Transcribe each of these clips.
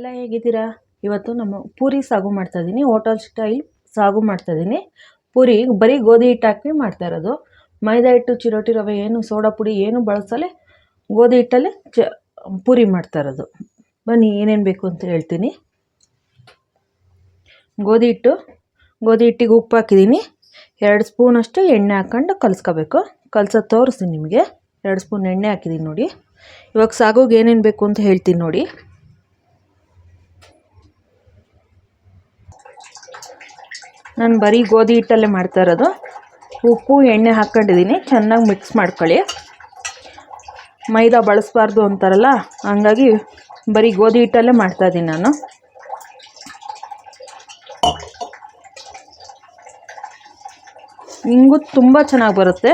ಎಲ್ಲ ಹೇಗಿದ್ದೀರಾ? ಇವತ್ತು ನಮ್ಮ ಪೂರಿ ಸಾಗು ಮಾಡ್ತಾಯಿದ್ದೀನಿ. ಹೋಟೆಲ್ ಸ್ಟೈಲ್ ಸಾಗು ಮಾಡ್ತಾಯಿದ್ದೀನಿ. ಪೂರಿ ಬರೀ ಗೋಧಿ ಹಿಟ್ಟು ಹಾಕಿ ಮಾಡ್ತಾ ಇರೋದು. ಮೈದಾ ಹಿಟ್ಟು, ಚಿರೋಟಿ ರವೆ, ಏನು ಸೋಡಾ ಪುಡಿ ಏನು ಬಳಸಲೆ ಗೋಧಿ ಹಿಟ್ಟಲ್ಲೇ ಪೂರಿ ಮಾಡ್ತಾ ಇರೋದು. ಬನ್ನಿ ಏನೇನು ಬೇಕು ಅಂತ ಹೇಳ್ತೀನಿ. ಗೋಧಿ ಹಿಟ್ಟಿಗೆ ಉಪ್ಪು ಹಾಕಿದ್ದೀನಿ. 2 ಸ್ಪೂನಷ್ಟು ಎಣ್ಣೆ ಹಾಕ್ಕೊಂಡು ಕಲಿಸ್ಕೋಬೇಕು. ಕಲ್ಸೋದು ತೋರಿಸ್ತೀನಿ ನಿಮಗೆ. 2 ಸ್ಪೂನ್ ಎಣ್ಣೆ ಹಾಕಿದ್ದೀನಿ ನೋಡಿ. ಇವಾಗ ಸಾಗುಗೆ ಏನೇನು ಬೇಕು ಅಂತ ಹೇಳ್ತೀನಿ ನೋಡಿ. ನಾನು ಬರೀ ಗೋಧಿ ಹಿಟ್ಟಲ್ಲೇ ಮಾಡ್ತಾ ಇರೋದು. ಉಪ್ಪು ಎಣ್ಣೆ ಹಾಕ್ಕೊಂಡಿದ್ದೀನಿ. ಚೆನ್ನಾಗಿ ಮಿಕ್ಸ್ ಮಾಡ್ಕೊಳ್ಳಿ. ಮೈದಾ ಬಳಸಬಾರ್ದು ಅಂತಾರಲ್ಲ, ಹಂಗಾಗಿ ಬರೀ ಗೋಧಿ ಹಿಟ್ಟಲ್ಲೇ ಮಾಡ್ತಾಯಿದ್ದೀನಿ ನಾನು. ಹಿಂಗೂ ತುಂಬ ಚೆನ್ನಾಗಿ ಬರುತ್ತೆ.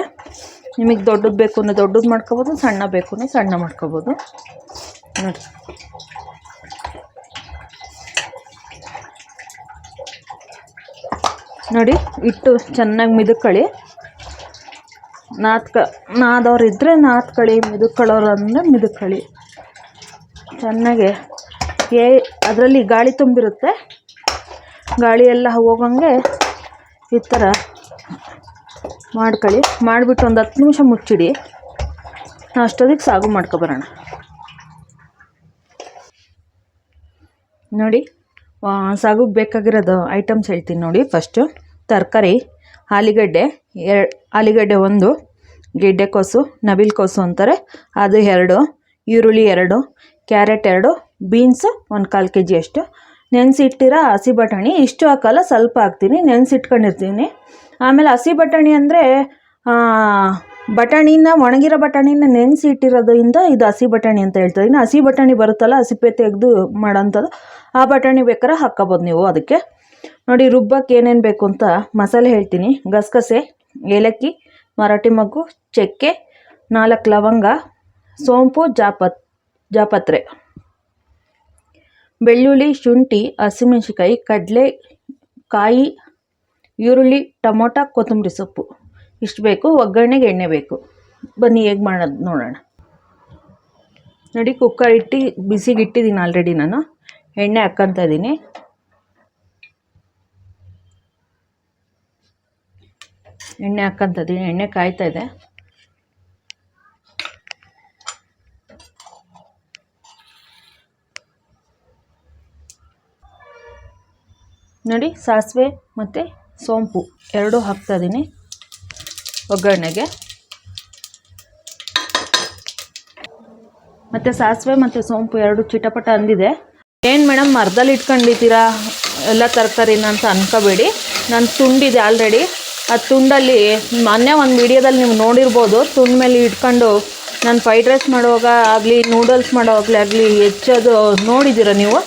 ನಿಮಗೆ ದೊಡ್ಡದು ಬೇಕು ಅಂದರೆ ದೊಡ್ಡದು ಮಾಡ್ಕೊಬೋದು, ಸಣ್ಣ ಬೇಕು ಅಂದರೆ ಸಣ್ಣ ಮಾಡ್ಕೊಬೋದು. ನೋಡಿ ಹಿಟ್ಟು ಚೆನ್ನಾಗಿ ಮಿದುಕೊಳ್ಳಿ. ನಾದವ್ರು ಇದ್ದರೆ ನಾದ್ಕೊಳ್ಳಿ, ಮಿದುಕೊಳ್ಳೋರು ಅಂದರೆ ಮಿದುಕೊಳ್ಳಿ. ಚೆನ್ನಾಗೆ ಅದರಲ್ಲಿ ಗಾಳಿ ತುಂಬಿರುತ್ತೆ. ಗಾಳಿ ಎಲ್ಲ ಹೋಗಂಗೆ ಈ ಥರ ಮಾಡ್ಕೊಳ್ಳಿ. ಮಾಡಿಬಿಟ್ಟು ಒಂದು 10 ನಿಮಿಷ ಮುಚ್ಚಿಡಿ. ಅಷ್ಟೊತ್ತಿಗೆ ಸಾಗು ಮಾಡ್ಕೊಬರೋಣ. ನೋಡಿ ಸಾಗುಗೆ ಬೇಕಾಗಿರೋದು ಐಟಮ್ಸ್ ಹೇಳ್ತೀನಿ ನೋಡಿ. ಫಸ್ಟು ತರಕಾರಿ, ಆಲೂಗಡ್ಡೆ 1, ಗೆಡ್ಡೆಕೋಸು, ನವಿಲುಕೋಸು ಅಂತಾರೆ, ಅದು 2, ಈರುಳ್ಳಿ 2, ಕ್ಯಾರೆಟ್ 2, ಬೀನ್ಸು 1/4 kg ಅಷ್ಟು, ನೆನೆಸಿಟ್ಟಿರೋ ಹಸಿ ಬಟಾಣಿ. ಇಷ್ಟು ಹಾಕಲ್ಲ, ಸ್ವಲ್ಪ ಹಾಕ್ತೀನಿ, ನೆನೆಸಿಟ್ಕೊಂಡಿರ್ತೀನಿ. ಆಮೇಲೆ ಹಸಿ ಬಟಾಣಿ ಅಂದರೆ ಒಣಗಿರೋ ಬಟಾಣಿನ ನೆನೆಸಿ ಇಟ್ಟಿರೋದ್ರಿಂದ ಇದು ಹಸಿ ಬಟಾಣಿ ಅಂತ ಹೇಳ್ತಾಯಿದ್ದೀನಿ. ಹಸಿ ಬಟಾಣಿ ಬರುತ್ತಲ್ಲ, ಹಸಿಪೆ ತೆಗೆದು ಮಾಡೋಂಥದ್ದು, ಆ ಬಟಾಣಿ ಬೇಕಾದ್ರೆ ಹಾಕ್ಕೋಬೋದು ನೀವು. ಅದಕ್ಕೆ ನೋಡಿ ರುಬ್ಬಕ್ಕೆ ಏನೇನು ಬೇಕು ಅಂತ ಮಸಾಲೆ ಹೇಳ್ತೀನಿ. ಗಸಗಸೆ, ಏಲಕ್ಕಿ, ಮರಾಠಿ ಮೊಗ್ಗು, ಚಕ್ಕೆ, 4 ಲವಂಗ, ಸೋಂಪು, ಜಾಪತ್ರೆ, ಬೆಳ್ಳುಳ್ಳಿ, ಶುಂಠಿ, ಹಸಿಮೆಣಸಿಕಾಯಿ, ಕಡಲೆಕಾಯಿ, ಈರುಳ್ಳಿ, ಟೊಮೊಟೊ, ಕೊತ್ತಂಬರಿ ಸೊಪ್ಪು ಇಷ್ಟು ಬೇಕು. ಒಗ್ಗರಣೆಗೆ ಎಣ್ಣೆ ಬೇಕು. ಬನ್ನಿ ಹೇಗೆ ಮಾಡೋದು ನೋಡೋಣ. ನೋಡಿ ಕುಕ್ಕರ್ ಇಟ್ಟು ಬಿಸಿಗೆ ಇಟ್ಟಿದ್ದೀನಿ ಆಲ್ರೆಡಿ. ನಾನು ಎಣ್ಣೆ ಹಾಕ್ಕೊತಾ ಇದ್ದೀನಿ. ಎಣ್ಣೆ ಕಾಯ್ತಾ ಇದೆ. ನೋಡಿ ಸಾಸಿವೆ ಮತ್ತು ಸೋಂಪು 2 ಹಾಕ್ತಾಯಿದ್ದೀನಿ ಒಗ್ಗರಣೆಗೆ. ಮತ್ತು ಸಾಸಿವೆ ಮತ್ತು ಸೋಂಪು 2 ಚಿಟಪಟ ಅಂದಿದೆ. ಏನು ಮೇಡಮ್ ಮರದಲ್ಲಿ ಇಟ್ಕೊಂಡಿದ್ದೀರಾ ಎಲ್ಲ ತರಕಾರಿನ ಅಂತ ಅನ್ಕೋಬೇಡಿ. ನಾನು ತುಂಡಿದೆ ಆಲ್ರೆಡಿ. ಆ ತುಂಡಲ್ಲಿ ಮೊನ್ನೆ ಒಂದು ವಿಡಿಯೋದಲ್ಲಿ ನೀವು ನೋಡಿರ್ಬೋದು. ತುಂಡು ಮೇಲೆ ಇಟ್ಕೊಂಡು ನಾನು ಫ್ರೈಡ್ ರೈಸ್ ಮಾಡುವಾಗ ಆಗಲಿ, ನೂಡಲ್ಸ್ ಮಾಡುವಾಗಲೇ ಆಗಲಿ ಹೆಚ್ಚೋದು ನೋಡಿದ್ದೀರ ನೀವು.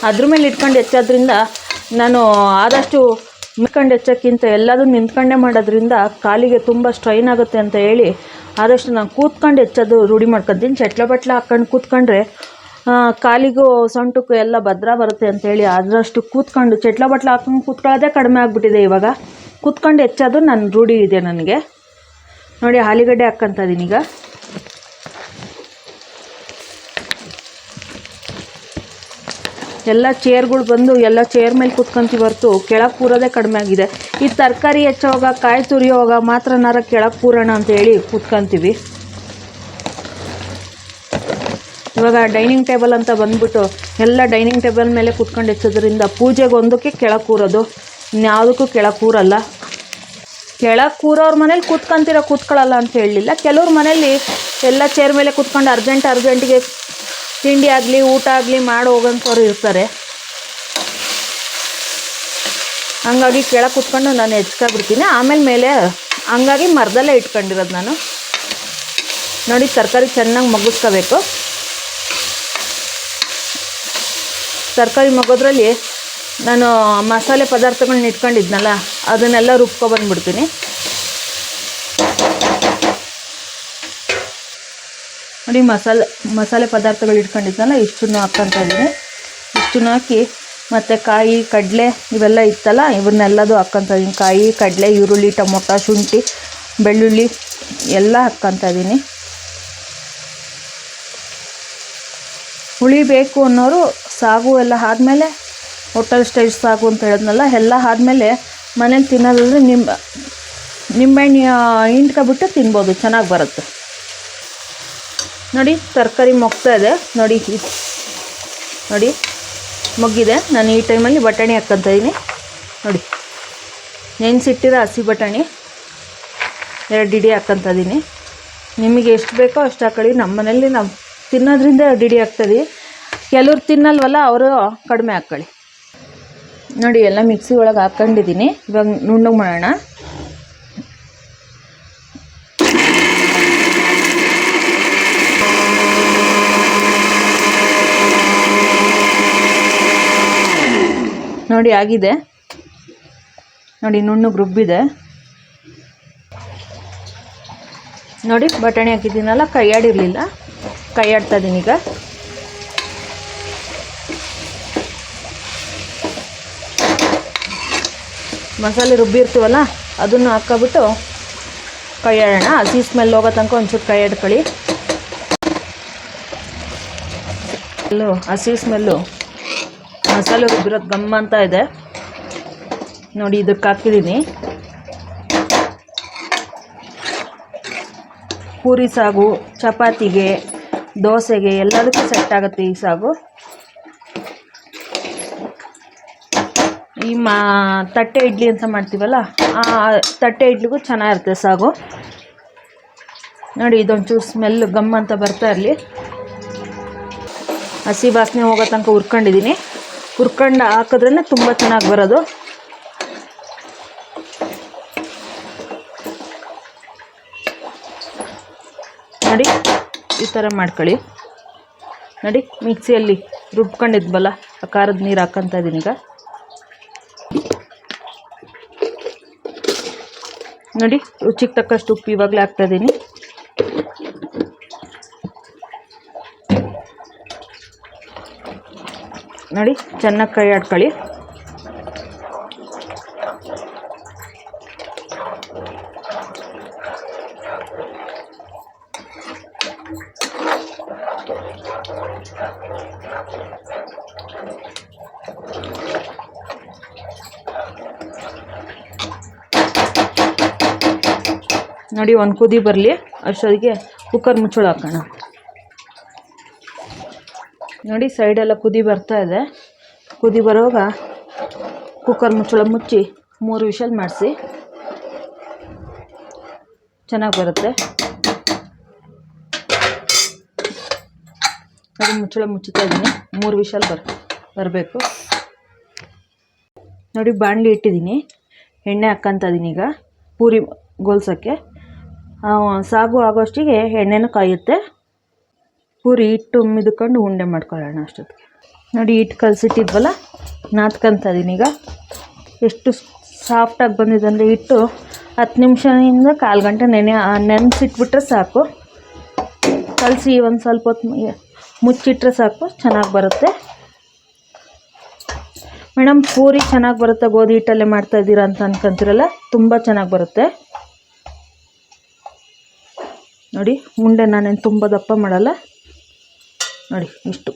ಅದ್ರ ಮೇಲೆ ಇಟ್ಕೊಂಡು ಹೆಚ್ಚೋದ್ರಿಂದ ನಾನು ಆದಷ್ಟು ನಿಂತ್ಕೊಂಡು ಹೆಚ್ಚೋಕ್ಕಿಂತ ಎಲ್ಲದೂ ನಿಂತ್ಕೊಂಡೇ ಮಾಡೋದ್ರಿಂದ ಕಾಲಿಗೆ ತುಂಬ ಸ್ಟ್ರೈನ್ ಆಗುತ್ತೆ ಅಂತ ಹೇಳಿ ಆದಷ್ಟು ನಾನು ಕೂತ್ಕೊಂಡು ಹೆಚ್ಚೋದು ರೂಢಿ ಮಾಡ್ಕೊತೀನಿ. ಬಟ್ಲ ಹಾಕ್ಕೊಂಡು ಕೂತ್ಕೊಂಡ್ರೆ ಕಾಲಿಗೂ ಸೊಂಟಕ್ಕೂ ಎಲ್ಲ ಭದ್ರ ಬರುತ್ತೆ ಅಂತೇಳಿ ಆದಷ್ಟು ಕೂತ್ಕೊಂಡು ಬಟ್ಲ ಹಾಕ್ಕೊಂಡು ಕೂತ್ಕೊಳ್ಳೋದೇ ಕಡಿಮೆ ಆಗಿಬಿಟ್ಟಿದೆ ಇವಾಗ. ಕೂತ್ಕೊಂಡು ಹೆಚ್ಚೋದು ನನ್ನ ರೂಢಿ ಇದೆ ನನಗೆ. ನೋಡಿ ಆಲೂಗಡ್ಡೆ ಹಾಕ್ಕೊತಾ ಇದ್ದೀನಿ ಈಗ. ಎಲ್ಲ ಚೇರ್ಗಳು ಬಂದು ಎಲ್ಲ ಚೇರ್ ಮೇಲೆ ಕೂತ್ಕೊಂತೀವಿ ಹೊರತು ಕೆಳಗೆ ಕೂರೋದೇ ಕಡಿಮೆ ಆಗಿದೆ. ಈ ತರಕಾರಿ ಹೆಚ್ಚೋವಾಗ, ಕಾಯಿ ತುರಿಯೋವಾಗ ಮಾತ್ರ ಕೆಳಗೆ ಕೂರೋಣ ಅಂತೇಳಿ ಕೂತ್ಕೊಂತೀವಿ. ಇವಾಗ ಡೈನಿಂಗ್ ಟೇಬಲ್ ಅಂತ ಬಂದ್ಬಿಟ್ಟು ಎಲ್ಲ ಡೈನಿಂಗ್ ಟೇಬಲ್ ಮೇಲೆ ಕೂತ್ಕೊಂಡು ಹೆಚ್ಚೋದ್ರಿಂದ ಪೂಜೆಗೆ ಒಂದಕ್ಕೆ ಕೆಳಗೆ ಕೂರೋದು, ಇನ್ಯಾವುದಕ್ಕೂ ಕೆಳಗೆ ಕೂರಲ್ಲ. ಕೆಳಗೆ ಕೂರೋರ ಮನೇಲಿ ಕೂತ್ಕೊಳ್ಳಲ್ಲ ಅಂತ ಹೇಳಲಿಲ್ಲ. ಕೆಲವ್ರ ಮನೇಲಿ ಎಲ್ಲ ಚೇರ್ ಮೇಲೆ ಕೂತ್ಕೊಂಡು ಅರ್ಜೆಂಟಿಗೆ ತಿಂಡಿ ಆಗಲಿ ಊಟ ಆಗಲಿ ಮಾಡಿ ಹೋಗೋಂಥವ್ರು ಇರ್ತಾರೆ. ಹಂಗಾಗಿ ಕೆಳಗೆ ಕೂತ್ಕೊಂಡು ನಾನು ಹೆಚ್ಕೊಬಿಡ್ತೀನಿ. ಆಮೇಲೆ ಮೇಲೆ ಹಂಗಾಗಿ ಮರದಲ್ಲೇ ಇಟ್ಕೊಂಡಿರೋದು ನಾನು. ನೋಡಿ ತರಕಾರಿ ಚೆನ್ನಾಗಿ ಮಗ್ಗಿಸ್ಕೋಬೇಕು. ತರಕಾರಿ ಮಗೋದ್ರಲ್ಲಿ ನಾನು ಮಸಾಲೆ ಪದಾರ್ಥಗಳನ್ನ ಇಟ್ಕೊಂಡಿದ್ನಲ್ಲ ಅದನ್ನೆಲ್ಲ ರುಬ್ಕೊಬಂದ್ಬಿಡ್ತೀನಿ. ನೋಡಿ ಮಸಾಲೆ ಪದಾರ್ಥಗಳು ಇಟ್ಕೊಂಡಿದ್ನಲ್ಲ ಇಷ್ಟನ್ನು ಹಾಕ್ಕೊತಾ ಇದ್ದೀನಿ. ಇಷ್ಟನ್ನು ಹಾಕಿ ಮತ್ತು ಕಾಯಿ, ಕಡಲೆ ಇವೆಲ್ಲ ಇತ್ತಲ್ಲ ಇವನ್ನೆಲ್ಲದು ಹಾಕ್ಕೊತಾ ಇದ್ದೀನಿ. ಕಾಯಿ, ಕಡಲೆ, ಈರುಳ್ಳಿ, ಟೊಮೊಟೊ, ಶುಂಠಿ, ಬೆಳ್ಳುಳ್ಳಿ ಎಲ್ಲ ಹಾಕ್ಕೊತಾ ಇದ್ದೀನಿ. ಹುಳಿ ಬೇಕು ಅನ್ನೋರು ಸಾಗು ಎಲ್ಲ ಆದಮೇಲೆ ಹೋಟೆಲ್ ಸ್ಟೈಲ್ ಸಾಗು ಅಂತ ಹೇಳಿದ್ನಲ್ಲ, ಎಲ್ಲ ಆದಮೇಲೆ ಮನೇಲಿ ತಿನ್ನೋದಾದರೆ ನಿಂಬೆಹಣ್ಣು ಹಿಂಡ್ಕೊಬಿಟ್ಟು ತಿನ್ಬೋದು, ಚೆನ್ನಾಗಿ ಬರುತ್ತೆ. ನೋಡಿ ತರಕಾರಿ ಮೊಗ್ತಾ ಇದೆ ನೋಡಿ, ನೋಡಿ ಮೊಗ್ಗಿದೆ. ನಾನು ಈ ಟೈಮಲ್ಲಿ ಬಟಾಣಿ ಹಾಕ್ಕೊತ ಇದ್ದೀನಿ ನೋಡಿ. ನೆನೆಸಿಟ್ಟಿರೋ ಹಸಿ ಬಟಾಣಿ 2 ಹಿಡಿ ಹಾಕ್ಕೊತ ಇದ್ದೀನಿ. ನಿಮಗೆ ಎಷ್ಟು ಬೇಕೋ ಅಷ್ಟು ಹಾಕೊಳ್ಳಿ. ನಮ್ಮ ಮನೇಲಿ ನಾವು ತಿನ್ನೋದ್ರಿಂದ 2 ಹಿಡಿ ಹಾಕ್ತೀವಿ. ಕೆಲವ್ರು ತಿನ್ನಲ್ವಲ್ಲ, ಅವರು ಕಡಿಮೆ ಹಾಕ್ಕೊಳ್ಳಿ. ನೋಡಿ ಎಲ್ಲ ಮಿಕ್ಸಿ ಒಳಗೆ ಹಾಕ್ಕೊಂಡಿದ್ದೀನಿ. ಇವಾಗ ನುಣ್ಣಗೆ ಮಾಡೋಣ. ನೋಡಿ ಆಗಿದೆ ನೋಡಿ, ನುಣ್ಣಗೆ ರುಬ್ಬಿದೆ ನೋಡಿ. ಬಟಾಣಿ ಹಾಕಿದ್ದೀನಲ್ಲ, ಕೈ ಆಡಿರಲಿಲ್ಲ, ಕೈ ಆಡ್ತಾ ಇದ್ದೀನಿ ಈಗ. ಮಸಾಲೆ ರುಬ್ಬಿರ್ತೀವಲ್ಲ ಅದನ್ನು ಹಾಕ್ಕೊಬಿಟ್ಟು ಕೈ ಆಡೋಣ. ಹಸಿ ಸ್ಮೆಲ್ ಹೋಗೋ ತನಕ ಒಂಚೂರು ಕೈ ಆಡ್ಕೊಳ್ಳಿ. ಹಸಿ ಸ್ಮೆಲ್ಲು ಮಸಾಲೆ ರುಬ್ಬಿರೋದು ಗಮ್ಮ ಅಂತ ಇದೆ ನೋಡಿ. ಇದಕ್ಕೆ ಹಾಕಿದ್ದೀನಿ ಪೂರಿ ಸಾಗು, ಚಪಾತಿಗೆ, ದೋಸೆಗೆ ಎಲ್ಲದಕ್ಕೂ ಸೆಟ್ ಆಗುತ್ತೆ ಈ ಸಾಗು. ಈ ತಟ್ಟೆ ಇಡ್ಲಿ ಅಂತ ಮಾಡ್ತೀವಲ್ಲ, ಆ ತಟ್ಟೆ ಇಡ್ಲಿಗೂ ಚೆನ್ನಾಗಿರುತ್ತೆ ಸಾಗು ನೋಡಿ. ಇದೊಂಚೂರು ಸ್ಮೆಲ್ ಗಮ್ ಅಂತ ಬರ್ತಾ ಇರಲಿ. ಹಸಿ ವಾಸನೆ ಹೋಗೋ ತನಕ ಹುರ್ಕೊಂಡಿದ್ದೀನಿ. ಹುರ್ಕೊಂಡು ಹಾಕಿದ್ರೇ ತುಂಬ ಚೆನ್ನಾಗಿ ಬರೋದು. ನೋಡಿ ಈ ಥರ ಮಾಡ್ಕೊಳ್ಳಿ. ನೋಡಿ ಮಿಕ್ಸಿಯಲ್ಲಿ ರುಬ್ಕೊಂಡಿದ್ವಲ್ಲ, ಆ ಖಾರದ ನೀರು ಹಾಕ್ಕೊತ ಇದ್ದೀನಿ ಈಗ. ನೋಡಿ ರುಚಿಗೆ ತಕ್ಕಷ್ಟು ಉಪ್ಪು ಇವಾಗಲೇ ಹಾಕ್ತಾಯಿದ್ದೀನಿ. ನೋಡಿ ಚೆನ್ನಾಗಿ ಕೈ ಆಡ್ಕೊಳ್ಳಿ. ನೋಡಿ ಒಂದು ಕುದಿ ಬರಲಿ, ಅಷ್ಟೊತ್ತಿಗೆ ಕುಕ್ಕರ್ ಮುಚ್ಚಳ ಹಾಕೋಣ. ನೋಡಿ ಸೈಡೆಲ್ಲ ಕುದಿ ಬರ್ತಾ ಇದೆ. ಕುದಿ ಬರೋವಾಗ ಕುಕ್ಕರ್ ಮುಚ್ಚಳ ಮುಚ್ಚಿ 3 ವಿಷಲ್ ಮಾಡಿಸಿ, ಚೆನ್ನಾಗಿ ಬರುತ್ತೆ. ನೋಡಿ ಮುಚ್ಚಳ ಮುಚ್ಚುತ್ತಾ ಇದ್ದೀನಿ, 3 ವಿಷಲ್ ಬರಬೇಕು. ನೋಡಿ ಬಾಣಲಿ ಇಟ್ಟಿದ್ದೀನಿ, ಎಣ್ಣೆ ಹಾಕ್ಕೊತ ಇದ್ದೀನಿ ಈಗ ಪೂರಿ ಗೋಲ್ಸೋಕ್ಕೆ. ಸಾಗು ಆಗೋಷ್ಟಿಗೆ ಎಣ್ಣೆನೂ ಕಾಯುತ್ತೆ. ಪೂರಿ ಹಿಟ್ಟು ಮಿದ್ಕೊಂಡು ಉಂಡೆ ಮಾಡ್ಕೊಳ್ಳೋಣ ಅಷ್ಟೊತ್ತಿಗೆ. ನೋಡಿ ಹಿಟ್ಟು ಕಲಸಿಟ್ಟಿದ್ವಲ್ಲ, ನಾದ್ಕೊತ ಇದ್ದೀನಿ ಈಗ. ಎಷ್ಟು ಸಾಫ್ಟಾಗಿ ಬಂದಿದೆ ಅಂದರೆ ಹಿಟ್ಟು 10 ನಿಮಿಷದಿಂದ 1/4 ಗಂಟೆ ನೆನೆಸಿಟ್ಬಿಟ್ರೆ ಸಾಕು. ಕಲಸಿ ಒಂದು ಸ್ವಲ್ಪ ಹೊತ್ತು ಮುಚ್ಚಿಟ್ರೆ ಸಾಕು, ಚೆನ್ನಾಗಿ ಬರುತ್ತೆ. ಮೇಡಮ್ ಪೂರಿ ಚೆನ್ನಾಗಿ ಬರುತ್ತೆ, ಗೋಧಿ ಹಿಟ್ಟಲ್ಲೇ ಮಾಡ್ತಾಯಿದ್ದೀರಾ ಅಂತ ಅನ್ಕೊಂತೀರಲ್ಲ, ತುಂಬ ಚೆನ್ನಾಗಿ ಬರುತ್ತೆ. ನೋಡಿ ಉಂಡೆ ನಾನೇನು ತುಂಬ ದಪ್ಪ ಮಾಡಲ್ಲ ನೋಡಿ, ಇಷ್ಟು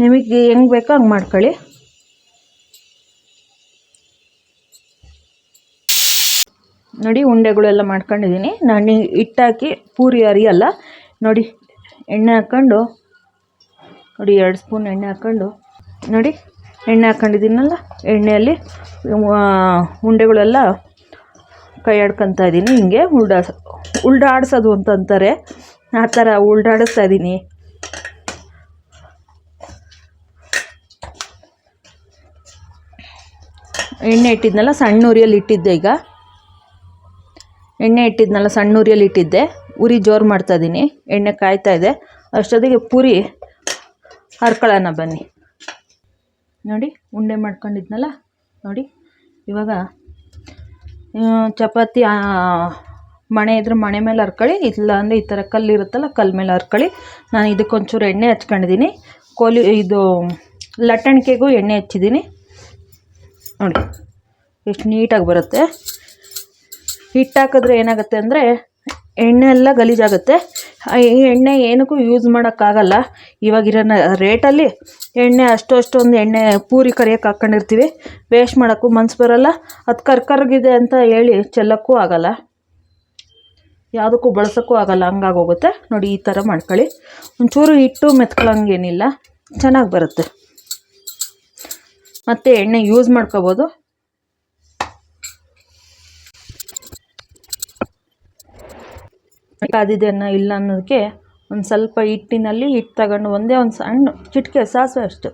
ನಿಮಗೆ ಹೆಂಗೆ ಬೇಕೋ ಹಂಗೆ ಮಾಡ್ಕೊಳ್ಳಿ. ನೋಡಿ ಉಂಡೆಗಳೆಲ್ಲ ಮಾಡ್ಕೊಂಡಿದ್ದೀನಿ. ನಾನು ಹಿಟ್ಟಾಕಿ ಪೂರಿ ಅರಿಯಲ್ಲ ನೋಡಿ. ಎಣ್ಣೆ ಹಾಕ್ಕೊಂಡು ನೋಡಿ, 2 ಸ್ಪೂನ್ ಎಣ್ಣೆ ಹಾಕ್ಕೊಂಡು ನೋಡಿ, ಎಣ್ಣೆ ಹಾಕ್ಕೊಂಡಿದ್ದೀನಲ್ಲ, ಎಣ್ಣೆಯಲ್ಲಿ ಉಂಡೆಗಳೆಲ್ಲ ಕೈ ಆಡ್ಕೊತಾ ಇದ್ದೀನಿ. ಹಿಂಗೆ ಉಲ್ಡಾಡ್ಸೋದು ಅಂತ ಅಂತಾರೆ, ಆ ಥರ ಉಲ್ಡಾಡಿಸ್ತಾ ಇದ್ದೀನಿ. ಎಣ್ಣೆ ಇಟ್ಟಿದ್ನಲ್ಲ ಸಣ್ಣ ಉರಿಯಲ್ಲಿ ಇಟ್ಟಿದ್ದೆ. ಈಗ ಎಣ್ಣೆ ಇಟ್ಟಿದ್ನಲ್ಲ ಸಣ್ಣ ಉರಿಯಲ್ಲಿ ಇಟ್ಟಿದ್ದೆ, ಉರಿ ಜೋರು ಮಾಡ್ತಾಯಿದ್ದೀನಿ. ಎಣ್ಣೆ ಕಾಯ್ತಾ ಇದೆ. ಅಷ್ಟೊತ್ತಿಗೆ ಪೂರಿ ಹರ್ಕೊಳ್ಳೋಣ ಬನ್ನಿ. ನೋಡಿ ಉಂಡೆ ಮಾಡ್ಕೊಂಡಿದ್ನಲ್ಲ ನೋಡಿ. ಇವಾಗ ಚಪಾತಿ ಮಣೆ ಇದ್ರೆ ಮಣೆ ಮೇಲೆ ಹರ್ಕೊಳ್ಳಿ, ಇಲ್ಲ ಅಂದರೆ ಈ ಥರ ಕಲ್ಲಿರುತ್ತಲ್ಲ ಕಲ್ಲು ಮೇಲೆ ಹರ್ಕೊಳ್ಳಿ. ನಾನು ಇದಕ್ಕೊಂಚೂರು ಎಣ್ಣೆ ಹಚ್ಕೊಂಡಿದ್ದೀನಿ. ಇದು ಲಟ್ಟಣಿಕೆಗೂ ಎಣ್ಣೆ ಹಚ್ಚಿದ್ದೀನಿ ನೋಡಿ, ಎಷ್ಟು ನೀಟಾಗಿ ಬರುತ್ತೆ. ಹಿಟ್ಟು ಹಾಕಿದ್ರೆ ಏನಾಗುತ್ತೆ ಅಂದರೆ ಎಣ್ಣೆ ಎಲ್ಲ ಗಲೀಜಾಗುತ್ತೆ. ಈ ಎಣ್ಣೆ ಏನಕ್ಕೂ ಯೂಸ್ ಮಾಡೋಕ್ಕಾಗಲ್ಲ. ಇವಾಗಿರೋ ರೇಟಲ್ಲಿ ಎಣ್ಣೆ ಅಷ್ಟೊಂದು ಎಣ್ಣೆ ಪೂರಿ ಕರಿಯೋಕ್ಕೆ ಹಾಕ್ಕೊಂಡಿರ್ತೀವಿ, ವೇಸ್ಟ್ ಮಾಡೋಕ್ಕೂ ಮನ್ಸು ಬರೋಲ್ಲ. ಅದು ಕರ್ಕರ್ಗಿದೆ ಅಂತ ಹೇಳಿ ಚೆಲ್ಲೋಕ್ಕೂ ಆಗೋಲ್ಲ, ಯಾವುದಕ್ಕೂ ಬಳಸೋಕ್ಕೂ ಆಗೋಲ್ಲ, ಹಂಗಾಗೋಗುತ್ತೆ. ನೋಡಿ ಈ ಥರ ಮಾಡ್ಕೊಳ್ಳಿ. ಒಂಚೂರು ಹಿಟ್ಟು ಮೆತ್ಕೊಳ್ಳೋಂಗೇನಿಲ್ಲ, ಚೆನ್ನಾಗಿ ಬರುತ್ತೆ. ಮತ್ತು ಎಣ್ಣೆ ಯೂಸ್ ಮಾಡ್ಕೋಬೋದು. ಕಾದಿದೆ ಇಲ್ಲ ಅನ್ನೋದಕ್ಕೆ ಒಂದು ಸ್ವಲ್ಪ ಹಿಟ್ಟಿನಲ್ಲಿ ಹಿಟ್ಟು ತಗೊಂಡು ಒಂದೇ ಒಂದು ಸಣ್ಣ ಚಿಟಿಕೆ ಸಾಸಿವೆ ಅಷ್ಟು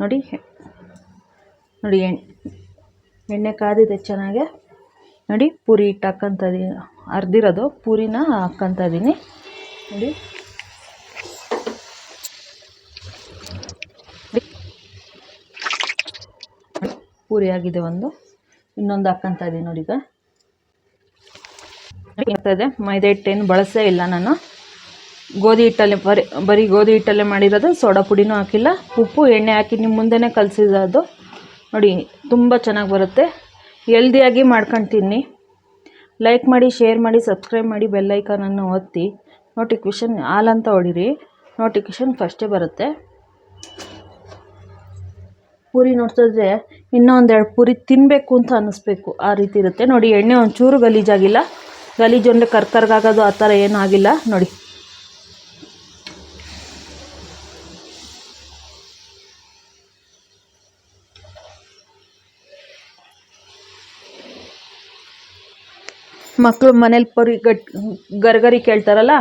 ನೋಡಿ ಎಣ್ಣೆ ಕಾದಿದೆ ಚೆನ್ನಾಗೆ. ನೋಡಿ ಪೂರಿ ಹಿಟ್ಟು ಹಾಕ್ಕೊತ ಇದ್ದೀನಿ, ಅರ್ದಿರೋದು ಪೂರಿನ ಹಾಕ್ಕೊತ ಇದ್ದೀನಿ. ನೋಡಿ ಪೂರಿ ಆಗಿದೆ ಒಂದು, ಇನ್ನೊಂದು ಹಾಕ್ಕೊತ ಇದ್ದೀನಿ. ನೋಡಿ ಈಗ ಆಗ್ತಾಯಿದೆ. ಮೈದಾ ಹಿಟ್ಟೇನು ಬಳಸೇ ಇಲ್ಲ ನಾನು, ಗೋಧಿ ಹಿಟ್ಟಲ್ಲೇ ಬರೀ ಗೋಧಿ ಹಿಟ್ಟಲ್ಲೇ ಮಾಡಿರೋದು. ಸೋಡಾ ಪುಡಿನೂ ಹಾಕಿಲ್ಲ, ಉಪ್ಪು ಎಣ್ಣೆ ಹಾಕಿ ನಿಮ್ಮ ಮುಂದೆನೇ ಕಲಸಿರೋದು. ನೋಡಿ ತುಂಬ ಚೆನ್ನಾಗಿ ಬರುತ್ತೆ. ಹೆಲ್ದಿಯಾಗಿ ಮಾಡ್ಕೊಳ್ತೀನಿ. ಲೈಕ್ ಮಾಡಿ, ಶೇರ್ ಮಾಡಿ, ಸಬ್ಸ್ಕ್ರೈಬ್ ಮಾಡಿ, ಬೆಲ್ಲೈಕನನ್ನು ಒತ್ತಿ ನೋಟಿಫಿಕೇಷನ್ ಆಲ್ ಅಂತ ಹೊಡೀರಿ, ನೋಟಿಫಿಕೇಷನ್ ಫಸ್ಟೇ ಬರುತ್ತೆ. ಪೂರಿ ನೋಡ್ತಿದ್ರೆ ಇನ್ನೂ ಒಂದೆರಡು ಪೂರಿ ತಿನ್ನಬೇಕು ಅಂತ ಅನ್ನಿಸ್ಬೇಕು, ಆ ರೀತಿ ಇರುತ್ತೆ. ನೋಡಿ ಎಣ್ಣೆ ಒಂಚೂರು ಗಲೀಜಾಗಿಲ್ಲ, ಗಲೀಜು ಅಂದರೆ ಕರ್ಕರ್ಗಾಗೋದು ಆ ಥರ ಏನೂ ಆಗಿಲ್ಲ. ನೋಡಿ ಮಕ್ಕಳು ಮನೇಲಿ ಪೂರಿ ಗರ್ಗರಿ ಕೇಳ್ತಾರಲ್ಲ,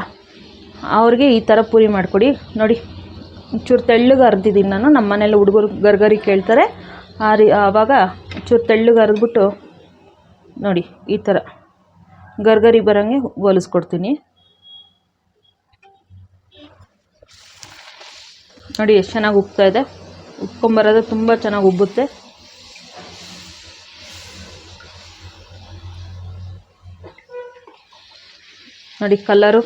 ಅವ್ರಿಗೆ ಈ ಥರ ಪೂರಿ ಮಾಡಿಕೊಡಿ. ನೋಡಿ ಚೂರು ತೆಳ್ಳಗೆ ಅರ್ದಿದ್ದೀನಿ ನಾನು. ನಮ್ಮ ಮನೇಲಿ ಹುಡುಗರು ಗರ್ಗರಿ ಕೇಳ್ತಾರೆ, ಆವಾಗ ಚೂರು ತೆಳ್ಳಗೆ ಅರ್ದ್ಬಿಟ್ಟು ನೋಡಿ ಈ ಥರ ಗರ್ಗರಿ ಬರೋಂಗೆ ಹೋಲಿಸ್ಕೊಡ್ತೀನಿ. ನೋಡಿ ಎಷ್ಟು ಚೆನ್ನಾಗಿ ಉಬ್ತಾಯಿದೆ, ಉಬ್ಕೊಂಬರೋದು ತುಂಬ ಚೆನ್ನಾಗಿ ಉಬ್ಬುತ್ತೆ. ನೋಡಿ ಕಲರು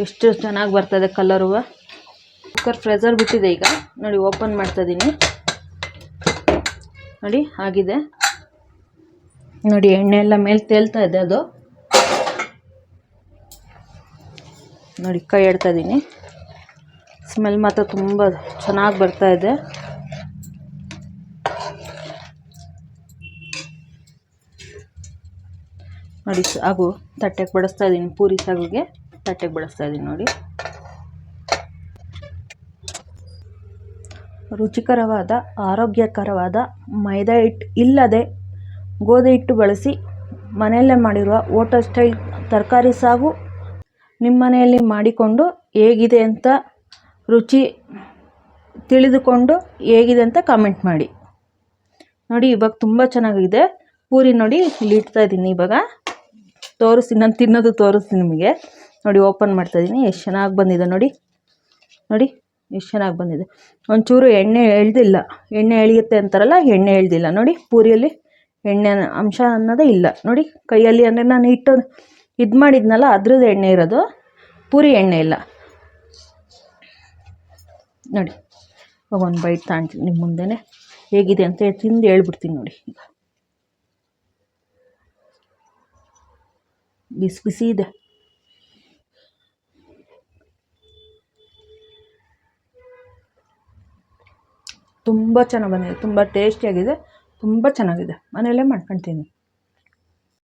ಎಷ್ಟು ಚೆನ್ನಾಗಿ ಬರ್ತದೆ, ಕಲರು. ಕುಕ್ಕರ್ ಫ್ರೆಝರ್ ಬಿಟ್ಟಿದೆ ಈಗ. ನೋಡಿ ಓಪನ್ ಮಾಡ್ತಾಯಿದ್ದೀನಿ. ನೋಡಿ ಆಗಿದೆ. ನೋಡಿ ಎಣ್ಣೆ ಎಲ್ಲ ಮೇಲೆ ತೇಲ್ತಾ ಇದೆ. ಅದು ನೋಡಿ ಕೈ ಆಡ್ತಾ ಇದ್ದೀನಿ. ಸ್ಮೆಲ್ ಮಾತ್ರ ತುಂಬ ಚೆನ್ನಾಗಿ ಬರ್ತಾ ಇದೆ. ನೋಡಿ ಸಾಗು ತಟ್ಟೆಗೆ ಬಡಿಸ್ತಾ ಇದ್ದೀನಿ, ಪೂರಿ ಸಾಗುಗೆ ತಟ್ಟೆಗೆ ಬಡಿಸ್ತಾ ಇದ್ದೀನಿ. ನೋಡಿ ರುಚಿಕರವಾದ ಆರೋಗ್ಯಕರವಾದ ಮೈದಾ ಹಿಟ್ಟು ಇಲ್ಲದೆ ಗೋಧಿ ಹಿಟ್ಟು ಬಳಸಿ ಮನೆಯಲ್ಲೇ ಮಾಡಿರುವ ಹೋಟೆಲ್ ಸ್ಟೈಲ್ ತರಕಾರಿ ಸಾಗು ನಿಮ್ಮ ಮನೆಯಲ್ಲಿ ಮಾಡಿಕೊಂಡು ಹೇಗಿದೆ ಅಂತ ರುಚಿ ತಿಳಿದುಕೊಂಡು ಹೇಗಿದೆ ಅಂತ ಕಾಮೆಂಟ್ ಮಾಡಿ. ನೋಡಿ ಇವಾಗ ತುಂಬ ಚೆನ್ನಾಗಿದೆ ಪೂರಿ. ನೋಡಿ ಇಲ್ಲಿ ಇಡ್ತಾ ಇದ್ದೀನಿ, ಇವಾಗ ತೋರಿಸ್ತೀನಿ, ನಾನು ತಿನ್ನೋದು ತೋರಿಸ್ತೀನಿ ನಿಮಗೆ. ನೋಡಿ ಓಪನ್ ಮಾಡ್ತಾಯಿದ್ದೀನಿ, ಎಷ್ಟು ಚೆನ್ನಾಗಿ ಬಂದಿದೆ ನೋಡಿ. ನೋಡಿ ಎಷ್ಟು ಚೆನ್ನಾಗಿ ಬಂದಿದೆ. ಒಂಚೂರು ಎಣ್ಣೆ ಎಳ್ದಿಲ್ಲ, ಎಣ್ಣೆ ಎಳೆಯುತ್ತೆ ಅಂತಾರಲ್ಲ, ಎಣ್ಣೆ ಎಳ್ದಿಲ್ಲ. ನೋಡಿ ಪೂರಿಯಲ್ಲಿ ಎಣ್ಣೆ ಅಂಶ ಅನ್ನೋದೇ ಇಲ್ಲ. ನೋಡಿ ಕೈಯಲ್ಲಿ ಅಂದರೆ ನಾನು ಹಿಟ್ಟು ಇದು ಮಾಡಿದ್ನಲ್ಲ ಅದ್ರದ್ದು ಎಣ್ಣೆ ಇರೋದು, ಪೂರಿ ಎಣ್ಣೆ ಇಲ್ಲ. ನೋಡಿ ಇವಾಗ ಒಂದು ಬೈಟ್ ತಾಣ್ತೀನಿ ನಿಮ್ಮ ಮುಂದೆನೇ, ಹೇಗಿದೆ ಅಂತ ತಿಂದು ಹೇಳ್ಬಿಡ್ತೀನಿ. ನೋಡಿ ಈಗ ಬಿಸಿ ಬಿಸಿ ಇದೆ. ತುಂಬ ಚೆನ್ನಾಗಿ ಬಂದಿದೆ, ತುಂಬ ಟೇಸ್ಟಿಯಾಗಿದೆ, ತುಂಬ ಚೆನ್ನಾಗಿದೆ. ಮನೆಯಲ್ಲೇ ಮಾಡ್ಕೊಳ್ತೀನಿ.